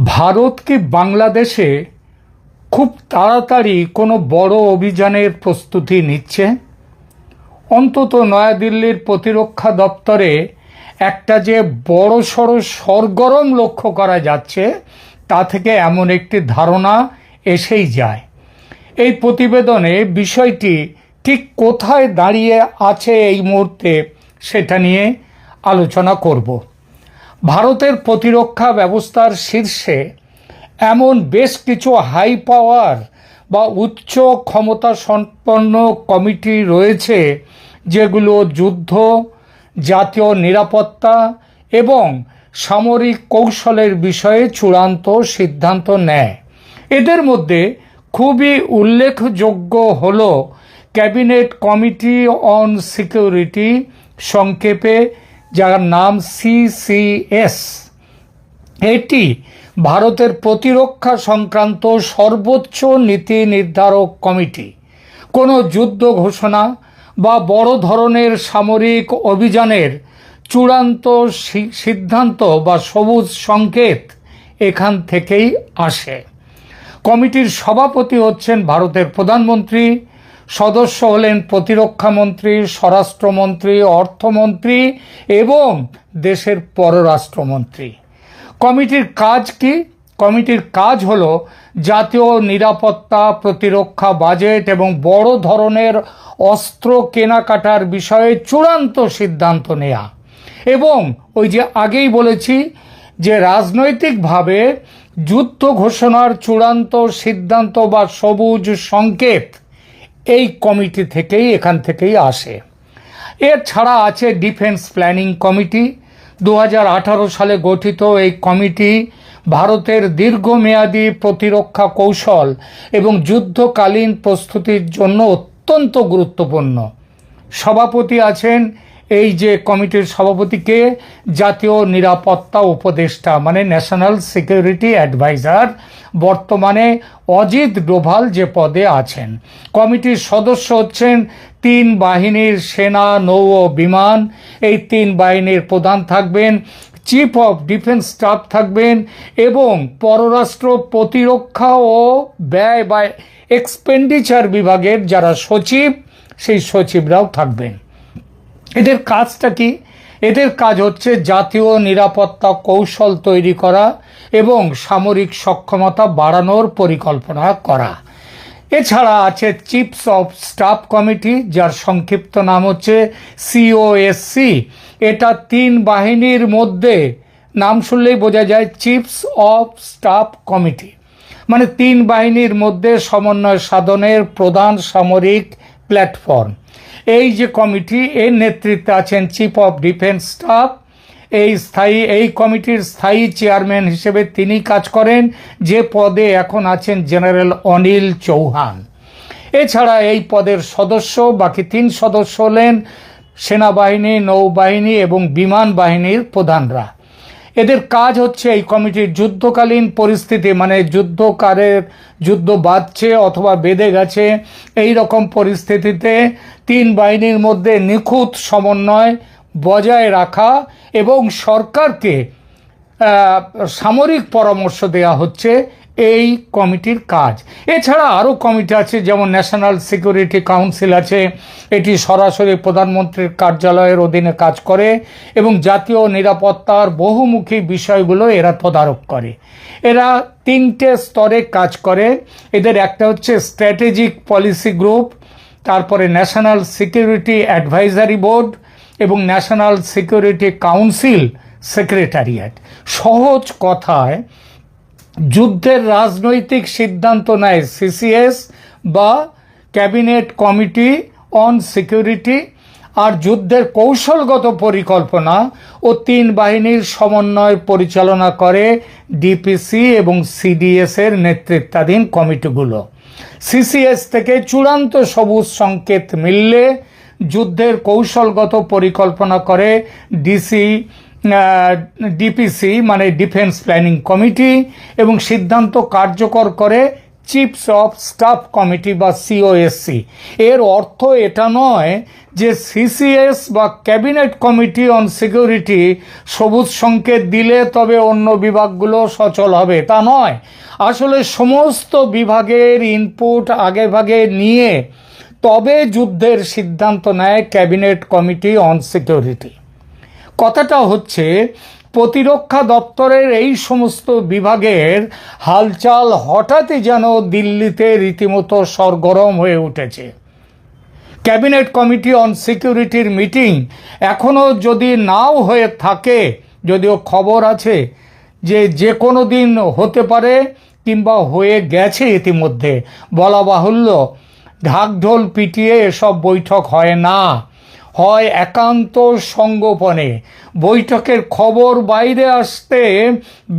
ভারত কি বাংলাদেশে খুব তাড়াতাড়ি কোনো বড় অভিযানের প্রস্তুতি নিচ্ছে? অন্তত নয়াদিল্লির প্রতিরক্ষা দপ্তরে একটা যে বড়সড় সরগরম লক্ষ্য করা যাচ্ছে তা থেকে এমন একটি ধারণা এসেই যায়। এই প্রতিবেদনে বিষয়টি ঠিক কোথায় দাঁড়িয়ে আছে এই মুহূর্তে সেটা নিয়ে আলোচনা করব। ভারতের প্রতিরক্ষা ব্যবস্থার শীর্ষে এমন বেশ কিছু হাই পাওয়ার বা উচ্চ ক্ষমতা সম্পন্ন কমিটি রয়েছে যেগুলো যুদ্ধ, জাতীয় নিরাপত্তা এবং সামরিক কৌশলের বিষয়ে চূড়ান্ত সিদ্ধান্ত নেয়। এদের মধ্যে খুবই উল্লেখযোগ্য হল ক্যাবিনেট কমিটি অন সিকিউরিটি, সংক্ষেপে যার নাম CCS। এটি ভারতের প্রতিরক্ষা সংক্রান্ত সর্বোচ্চ নীতি নির্ধারক কমিটি। কোনো যুদ্ধ ঘোষণা বা বড় ধরনের সামরিক অভিযানের চূড়ান্ত সিদ্ধান্ত বা সবুজ সংকেত এখান থেকেই আসে। কমিটির সভাপতি হচ্ছেন ভারতের প্রধানমন্ত্রী, সদস্য হলেন প্রতিরক্ষা মন্ত্রী, স্বরাষ্ট্রমন্ত্রী, অর্থমন্ত্রী এবং দেশের পররাষ্ট্রমন্ত্রী। কমিটির কাজ কি? কমিটির কাজ হলো জাতীয় নিরাপত্তা, প্রতিরক্ষা বাজেট এবং বড় ধরনের অস্ত্র কেনাকাটার বিষয়ে চূড়ান্ত সিদ্ধান্ত নেওয়া। এবং ওই যে আগেই বলেছি যে রাজনৈতিকভাবে যুদ্ধ ঘোষণার চূড়ান্ত সিদ্ধান্ত বা সবুজ সংকেত এই কমিটি থেকেই এখান থেকেই আসে। এছাড়া আছে ডিফেন্স প্ল্যানিং কমিটি। 2018 সালে গঠিত এই কমিটি ভারতের দীর্ঘমেয়াদী প্রতিরক্ষা কৌশল এবং যুদ্ধকালীন প্রস্তুতির জন্য অত্যন্ত গুরুত্বপূর্ণ। সভাপতি আছেন, এই যে কমিটির সভাপতিকে জাতীয় নিরাপত্তা উপদেষ্টা মানে ন্যাশনাল সিকিউরিটি অ্যাডভাইজার, বর্তমানে অজিত ডোভাল যে পদে আছেন। কমিটির সদস্য হচ্ছেন 3 বাহিনীর সেনা, নৌ ও বিমান। এই 3 বাহিনীর প্রধান থাকবেন, চিফ অফ ডিফেন্স স্টাফ থাকবেন এবং পররাষ্ট্র, প্রতিরক্ষা ও ব্যয় বা এক্সপেন্ডিচার বিভাগের যারা সচিব সেই সচিবরাও থাকবেন। এদের কাজটা কি? এদের কাজ হচ্ছে জাতীয় নিরাপত্তা কৌশল তৈরি করা এবং সামরিক সক্ষমতা বাড়ানোর পরিকল্পনা করা। এছাড়া আছে চিফস অফ স্টাফ কমিটি, যার সংক্ষিপ্ত নাম হচ্ছে COSC। এটা 3 বাহিনীর মধ্যে, নাম শুনলেই বোঝা যায় চিফস অফ স্টাফ কমিটি, মানে 3 বাহিনীর মধ্যে সমন্বয় সাধনের প্রধান সামরিক প্ল্যাটফর্ম। এই যে কমিটি, এর নেতৃত্বে আছেন চিফ অফ ডিফেন্স স্টাফ। এই কমিটির স্থায়ী চেয়ারম্যান হিসেবে তিনি কাজ করেন, যে পদে এখন আছেন জেনারেল অনিল চৌহান। এছাড়া এই পদের সদস্য বাকি 3 সদস্য হলেন সেনাবাহিনী, নৌবাহিনী এবং বিমান বাহিনীর প্রধানরা। এদের কাজ হচ্ছে এই কমিটির যুদ্ধকালীন পরিস্থিতি, মানে যুদ্ধ বাঁধছে অথবা বেঁধে গেছে, এই রকম পরিস্থিতিতে 3 বাহিনীর মধ্যে নিখুঁত সমন্বয় বজায় রাখা এবং সরকারকে সামরিক পরামর্শ দেওয়া হচ্ছে এই কমিটির কাজ। এছাড়া আরও কমিটি আছে, যেমন ন্যাশনাল সিকিউরিটি কাউন্সিল আছে। এটি সরাসরি প্রধানমন্ত্রীর কার্যালয়ের অধীনে কাজ করে এবং জাতীয় নিরাপত্তার বহুমুখী বিষয়গুলো এরা তদারক করে। এরা 3টে স্তরে কাজ করে। এদের একটা হচ্ছে স্ট্র্যাটেজিক পলিসি গ্রুপ, তারপরে ন্যাশনাল সিকিউরিটি অ্যাডভাইজারি বোর্ড এবং ন্যাশনাল সিকিউরিটি কাউন্সিল সেক্রেটারিয়েট। সহজ কথায় যুদ্ধের রাজনৈতিক সিদ্ধান্ত নেয় CCS বা ক্যাবিনেট কমিটি অন সিকিউরিটি, আর যুদ্ধের কৌশলগত পরিকল্পনা ও 3 বাহিনীর সমন্বয় পরিচালনা করে DPC এবং CDS এর নেতৃত্বাধীন কমিটিগুলো। CCS থেকে চূড়ান্ত সবুজ সংকেত মিললে যুদ্ধের কৌশলগত পরিকল্পনা করে DPC মানে ডিফেন্স প্ল্যানিং কমিটি এবং সিদ্ধান্ত কার্যকর করে চিফস অফ স্টাফ কমিটি বা সিওএসসি। এর অর্থ এটা নয় যে সিসিএস বা ক্যাবিনেট কমিটি অন সিকিউরিটি সবুজ সংকেত দিলে তবে অন্য বিভাগগুলো সচল হবে, তা নয়। আসলে সমস্ত বিভাগের ইনপুট আগে ভাগে নিয়ে তবে যুদ্ধের সিদ্ধান্ত নেয় ক্যাবিনেট কমিটি অন সিকিউরিটি। কথাটা হচ্ছে প্রতিরক্ষা দপ্তরের এই সমস্ত বিভাগের হালচাল হঠাৎই যেন দিল্লিতে রীতিমতো সরগরম হয়ে উঠেছে। ক্যাবিনেট কমিটি অন সিকিউরিটির মিটিং এখনও যদি নাও হয়ে থাকে, যদিও খবর আছে যে কোনো দিন হতে পারে কিংবা হয়ে গেছে ইতিমধ্যে, বলা বাহুল্য ঢাকঢোল পিটিয়ে এসব বৈঠক হয় না, হয় একান্ত সঙ্গোপনে। বৈঠকের খবর বাইরে আসতে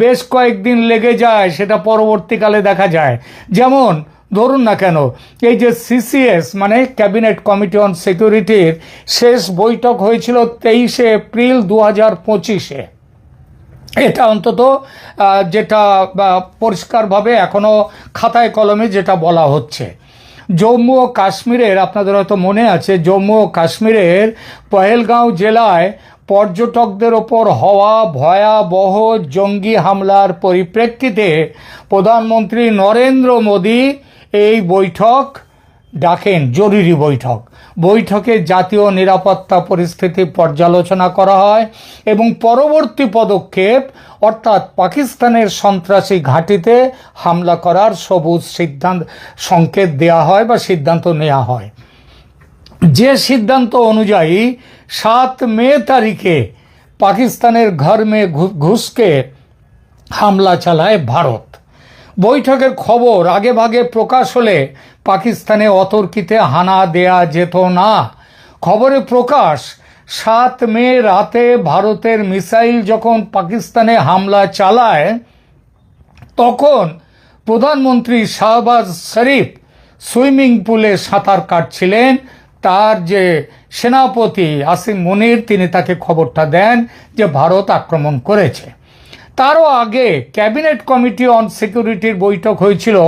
বেশ কয়েকদিন লেগে যায়, সেটা পরবর্তীকালে দেখা যায়। যেমন ধরুন না কেন, এই যে সিসিএস মানে ক্যাবিনেট কমিটি অন সিকিউরিটির শেষ বৈঠক হয়েছিল 23শে এপ্রিল 2025-এ। এটা অন্তত যেটা পরিষ্কারভাবে এখনও খাতায় কলমে যেটা বলা হচ্ছে। জম্মু ও কাশ্মীরের, আপনাদের হয়তো মনে আছে, জম্মু ও কাশ্মীরের পহেলগাঁও জেলায় পর্যটকদের ওপর হওয়া ভয়াবহ জঙ্গি হামলার পরিপ্রেক্ষিতে প্রধানমন্ত্রী নরেন্দ্র মোদী এই বৈঠক ডাকেন, জরুরি বৈঠক। বৈঠকে জাতীয় নিরাপত্তা পরিস্থিতি পর্যালোচনা করা হয় এবং পরবর্তী পদক্ষেপ অর্থাৎ পাকিস্তানের সন্ত্রাসী ঘাঁটিতে হামলা করার সবুজ সংকেত দেওয়া হয় বা সিদ্ধান্ত নেওয়া হয়। যে সিদ্ধান্ত অনুযায়ী 7 মে তারিখে পাকিস্তানের ঘর মে ঘুসকে হামলা চালায় ভারত। বৈঠকের খবর আগে ভাগে প্রকাশ হলে পাকিস্তানে অতর্কিতে হানা দেয়া যেত না। খবরে প্রকাশ 7 মে রাতে ভারতের মিসাইল যখন পাকিস্তানে হামলা চালায়, তখন প্রধানমন্ত্রী শাহবাজ শরীফ সুইমিং পুলে সাঁতার কাটছিলেন। তার যে সেনাপতি আসিম মুনির, তিনি তাকে খবরটা দেন যে ভারত আক্রমণ করেছে। তারও আগে ক্যাবিনেট কমিটি অন সিকিউরিটির বৈঠক হয়েছিল,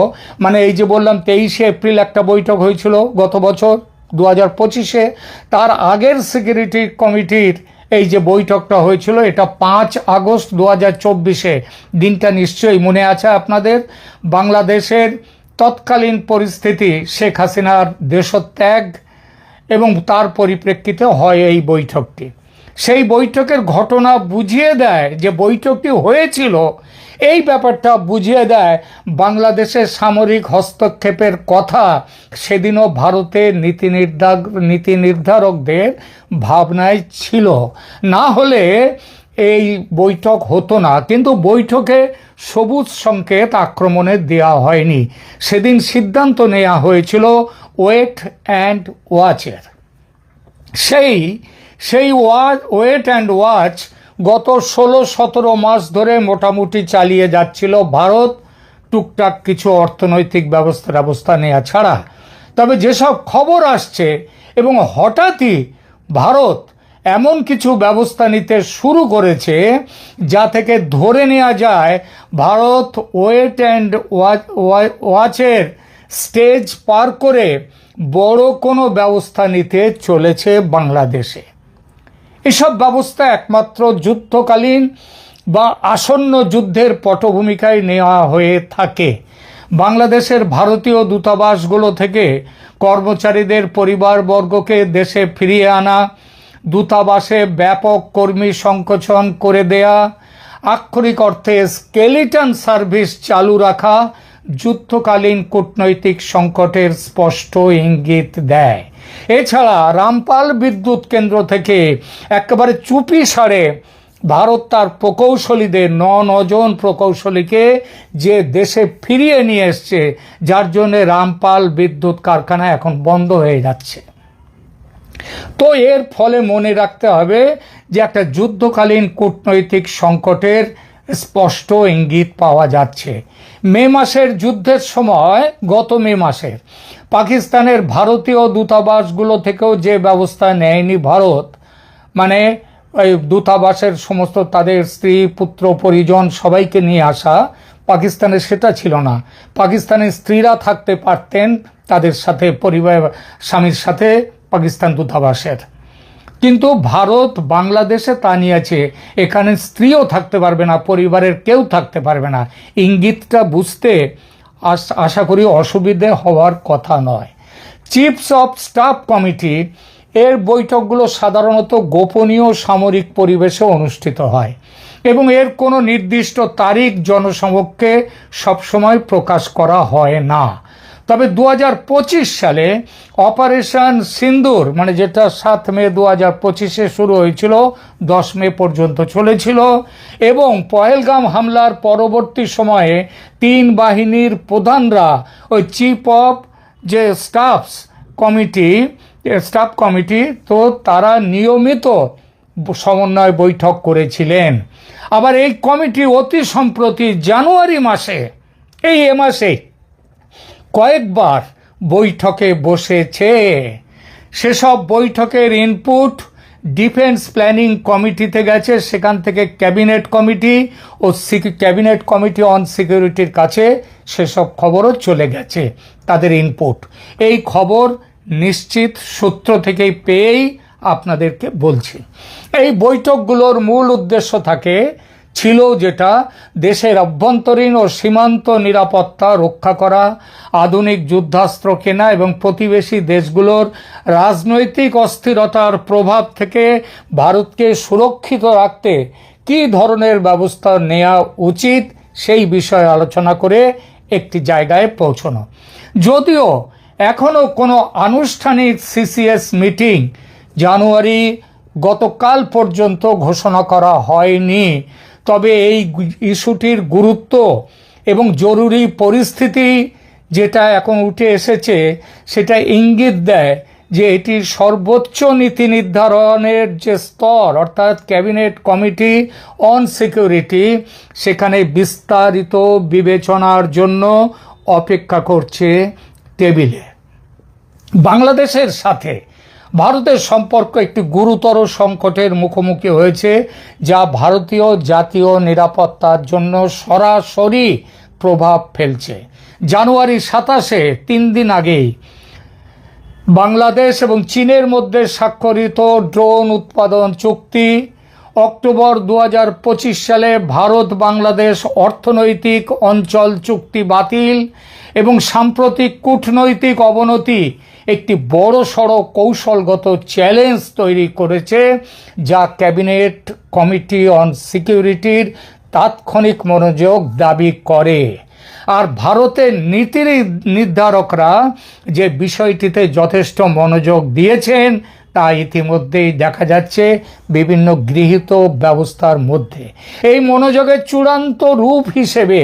মানে এই যে বললাম 23শে এপ্রিল একটা বৈঠক হয়েছিল গত বছর 2025-এ। তার আগের সিকিউরিটি কমিটির এই যে বৈঠকটা হয়েছিল এটা 5 আগস্ট 2024-এ। দিনটা নিশ্চয়ই মনে আছে আপনাদের। বাংলাদেশের তৎকালীন পরিস্থিতি, শেখ হাসিনার দেশত্যাগ এবং তার পরিপ্রেক্ষিতে হয় এই বৈঠকটি। সেই বৈঠকের ঘটনা বুঝিয়ে দেয় যে বৈঠকটি হয়েছিল, এই ব্যাপারটা বুঝিয়ে দেয় বাংলাদেশের সামরিক হস্তক্ষেপের কথা সেদিনও ভারতের নীতি নির্ধারকদের ভাবনায় ছিল। না হলে এই বৈঠক হতো না। কিন্তু বৈঠকে সবুজ সংকেত আক্রমণের দেওয়া হয়নি। সেদিন সিদ্ধান্ত নেওয়া হয়েছিল ওয়েট অ্যান্ড ওয়াচের। সেই ওয়েট অ্যান্ড ওয়াচ গত 16-17 মাস ধরে মোটামুটি চালিয়ে যাচ্ছিল ভারত, টুকটাক কিছু অর্থনৈতিক ব্যবস্থা নেওয়া ছাড়া। তবে যেসব খবর আসছে এবং হঠাৎই ভারত এমন কিছু ব্যবস্থা নিতে শুরু করেছে যা থেকে ধরে নেওয়া যায় ভারত ওয়েট অ্যান্ড ওয়াচের স্টেজ পার করে বড় কোনো ব্যবস্থা নিতে চলেছে বাংলাদেশে। এসব ব্যবস্থা একমাত্র যুদ্ধকালীন বা আসন্ন যুদ্ধের পটভূমিকায় নেওয়া হয়ে থাকে। বাংলাদেশের ভারতীয় দূতাবাসগুলো থেকে কর্মচারীদের পরিবারবর্গকে দেশে ফিরিয়ে আনা, দূতাবাসে ব্যাপক কর্মী সংকোচন করে দেয়া, আক্ষরিক অর্থে স্কেলিটন সার্ভিস চালু রাখা যুদ্ধকালীন কূটনৈতিক সংকটের স্পষ্ট ইঙ্গিত দেয়। এছাড়া রামপাল বিদ্যুৎ কেন্দ্র থেকে একেবারে চুপি সারে ভারত তার প্রকৌশলীদের 9 জন প্রকৌশলীকে যে দেশে ফিরিয়ে নিয়ে এসছে, যার জন্য রামপাল বিদ্যুৎ কারখানা এখন বন্ধ হয়ে যাচ্ছে। তো এর ফলে মনে রাখতে হবে যে একটা যুদ্ধকালীন কূটনৈতিক সংকটের স্পষ্ট ইঙ্গিত পাওয়া যাচ্ছে। মে মাসের যুদ্ধের সময়, গত মে মাসের পাকিস্তানের ভারতীয় দূতাবাসগুলো থেকেও যে ব্যবস্থা নেয়নি ভারত, মানে ওই দূতাবাসের সমস্ত তাদের স্ত্রী পুত্র পরিজন সবাইকে নিয়ে আসা, পাকিস্তানে সেটা ছিল না। পাকিস্তানের স্ত্রীরা থাকতে পারতেন তাদের সাথে, পরিবার স্বামীর সাথে পাকিস্তান দূতাবাসের। কিন্তু ভারত বাংলাদেশে তা নিয়েছে, এখানে স্ত্রীও থাকতে পারবে না, পরিবারের কেউ থাকতে পারবে না। ইঙ্গিতটা বুঝতে আশা করি অসুবিধে হওয়ার কথা নয়। চিফস অফ স্টাফ কমিটি এর বৈঠকগুলো সাধারণত গোপনীয় সামরিক পরিবেশে অনুষ্ঠিত হয় এবং এর কোনো নির্দিষ্ট তারিখ জনসমক্ষে সবসময় প্রকাশ করা হয় না। তবে 2025 সালে অপারেশন সিন্দুর, মানে যেটা 7 মে 2025-এ শুরু হয়েছিল, 10 মে পর্যন্ত চলেছিল, এবং পহেলগাম হামলার পরবর্তী সময়ে 3 বাহিনীর প্রধানরা ওই চিফ অফ যে স্টাফ কমিটি তো তারা নিয়মিত সমন্বয় বৈঠক করেছিলেন। আবার এই কমিটি অতি সম্প্রতি জানুয়ারি মাসে, এ মাসে কয়েকবার বৈঠকে বসেছে। সেসব বৈঠকের ইনপুট ডিফেন্স প্ল্যানিং কমিটিতে গেছে, সেখান থেকে ক্যাবিনেট কমিটি অন সিকিউরিটির কাছে সেসব খবরও চলে গেছে, তাদের ইনপুট। এই খবর নিশ্চিত সূত্র থেকেই পেয়েই আপনাদেরকে বলছি। এই বৈঠকগুলোর মূল উদ্দেশ্য ছিল যেটা, দেশের অভ্যন্তরীণ ও সীমান্ত নিরাপত্তা রক্ষা করা, আধুনিক যুদ্ধাস্ত্র কেনা এবং প্রতিবেশী দেশগুলোর রাজনৈতিক অস্থিরতার প্রভাব থেকে ভারতকে সুরক্ষিত রাখতে কী ধরনের ব্যবস্থা নেওয়া উচিত সেই বিষয়ে আলোচনা করে একটি জায়গায় পৌঁছানো। যদিও এখনও কোনো আনুষ্ঠানিক সিসিএস মিটিং জানুয়ারি গতকাল পর্যন্ত ঘোষণা করা হয়নি, তবে এই ইস্যুটির গুরুত্ব এবং জরুরি পরিস্থিতি যেটা এখন উঠে এসেছে সেটা ইঙ্গিত দেয় যে এটির সর্বোচ্চ নীতি নির্ধারণের যে স্তর, অর্থাৎ ক্যাবিনেট কমিটি অন সিকিউরিটি, সেখানে বিস্তারিত বিবেচনার জন্য অপেক্ষা করছে টেবিলে। বাংলাদেশের সাথে ভারতের সম্পর্ক একটি গুরুতর সংকটের মুখোমুখি হয়েছে, যা ভারতীয় জাতীয় নিরাপত্তার জন্য সরাসরি প্রভাব ফেলছে। জানুয়ারি 27-এ, 3 দিন আগেই, বাংলাদেশ এবং চীনের মধ্যে স্বাক্ষরিত ড্রোন উৎপাদন চুক্তি, অক্টোবর 2025 সালে ভারত বাংলাদেশ অর্থনৈতিক অঞ্চল চুক্তি বাতিল এবং সাম্প্রতিক কূটনৈতিক অবনতি একটি বড়সড় কৌশলগত চ্যালেঞ্জ তৈরি করেছে, যা ক্যাবিনেট কমিটি অন সিকিউরিটির তাৎক্ষণিক মনোযোগ দাবি করে। আর ভারতের নীতি নির্ধারকরা যে বিষয়টিতে যথেষ্ট মনোযোগ দিয়েছেন তা ইতিমধ্যেই দেখা যাচ্ছে বিভিন্ন গৃহীত ব্যবস্থার মধ্যে। এই মনোযোগের চূড়ান্ত রূপ হিসেবে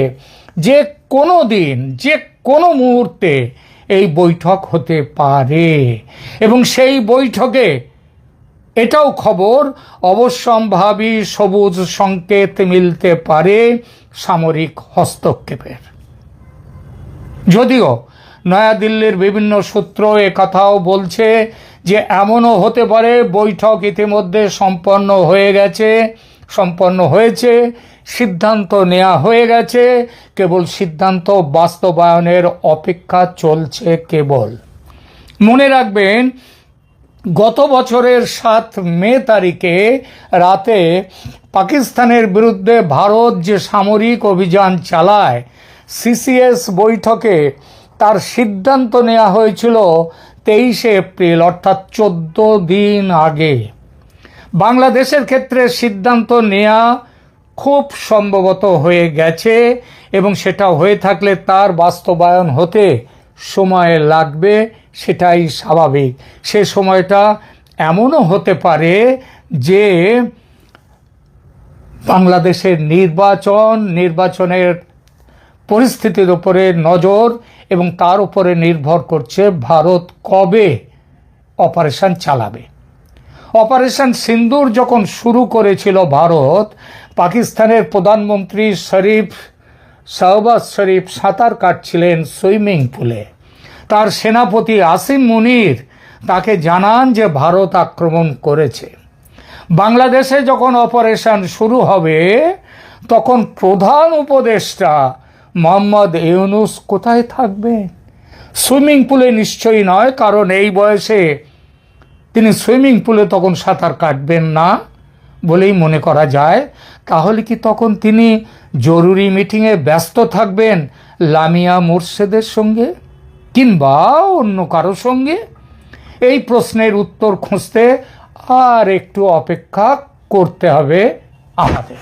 যে কোনো দিন, যে কোনো মুহূর্তে এই বৈঠক হতে পারে এবং সেই বৈঠকে এটাও খবর, অবশ্যম্ভাবী সবুজ সংকেত মিলতে পারে সামরিক হস্তক্ষেপের। যদিও নয়াদিল্লির বিভিন্ন সূত্র একথাও বলছে যে এমনও হতে পারে বৈঠক ইতিমধ্যে সম্পন্ন হয়েছে, সিদ্ধান্ত নেওয়া হয়ে গেছে, কেবল সিদ্ধান্ত বাস্তবায়নের অপেক্ষা চলছে কেবল। মনে রাখবেন, গত বছরের 7 মে তারিখে রাতে পাকিস্তানের বিরুদ্ধে ভারত যে সামরিক অভিযান চালায়, সিসিএস বৈঠকে তার সিদ্ধান্ত নেওয়া হয়েছিল 23 এপ্রিল, অর্থাৎ 14 দিন আগে। বাংলাদেশের ক্ষেত্রে সিদ্ধান্ত নেওয়া খুব সম্ভবত হয়ে গেছে এবং সেটা হয়ে থাকলে তার বাস্তবায়ন হতে সময় লাগবে, সেটাই স্বাভাবিক। সে সময়টা এমনও হতে পারে যে বাংলাদেশের নির্বাচনের পরিস্থিতির উপরে নজর এবং তার উপরে নির্ভর করছে ভারত কবে অপারেশন চালাবে। অপারেশন সিন্দুর যখন শুরু করেছিল ভারত, পাকিস্তানের প্রধানমন্ত্রী শাহবাজ শরীফ সাঁতার কাটছিলেন সুইমিং পুলে। তার সেনাপতি আসিম মুনির তাকে জানান যে ভারত আক্রমণ করেছে। বাংলাদেশে যখন অপারেশন শুরু হবে তখন প্রধান উপদেষ্টা মোহাম্মদ ইউনূস কোথায় থাকবেন? সুইমিং পুলে নিশ্চয়ই নয়, কারণ এই বয়সে তিনি সুইমিং পুলে তখন সাঁতার কাটবেন না বলেই মনে করা যায়। তাহলে কি তখন তিনি জরুরি মিটিংয়ে ব্যস্ত থাকবেন লামিয়া মোরশেদের সঙ্গে কিংবা অন্য কারো সঙ্গে? এই প্রশ্নের উত্তর খুঁজতে আর একটু অপেক্ষা করতে হবে আমাদের।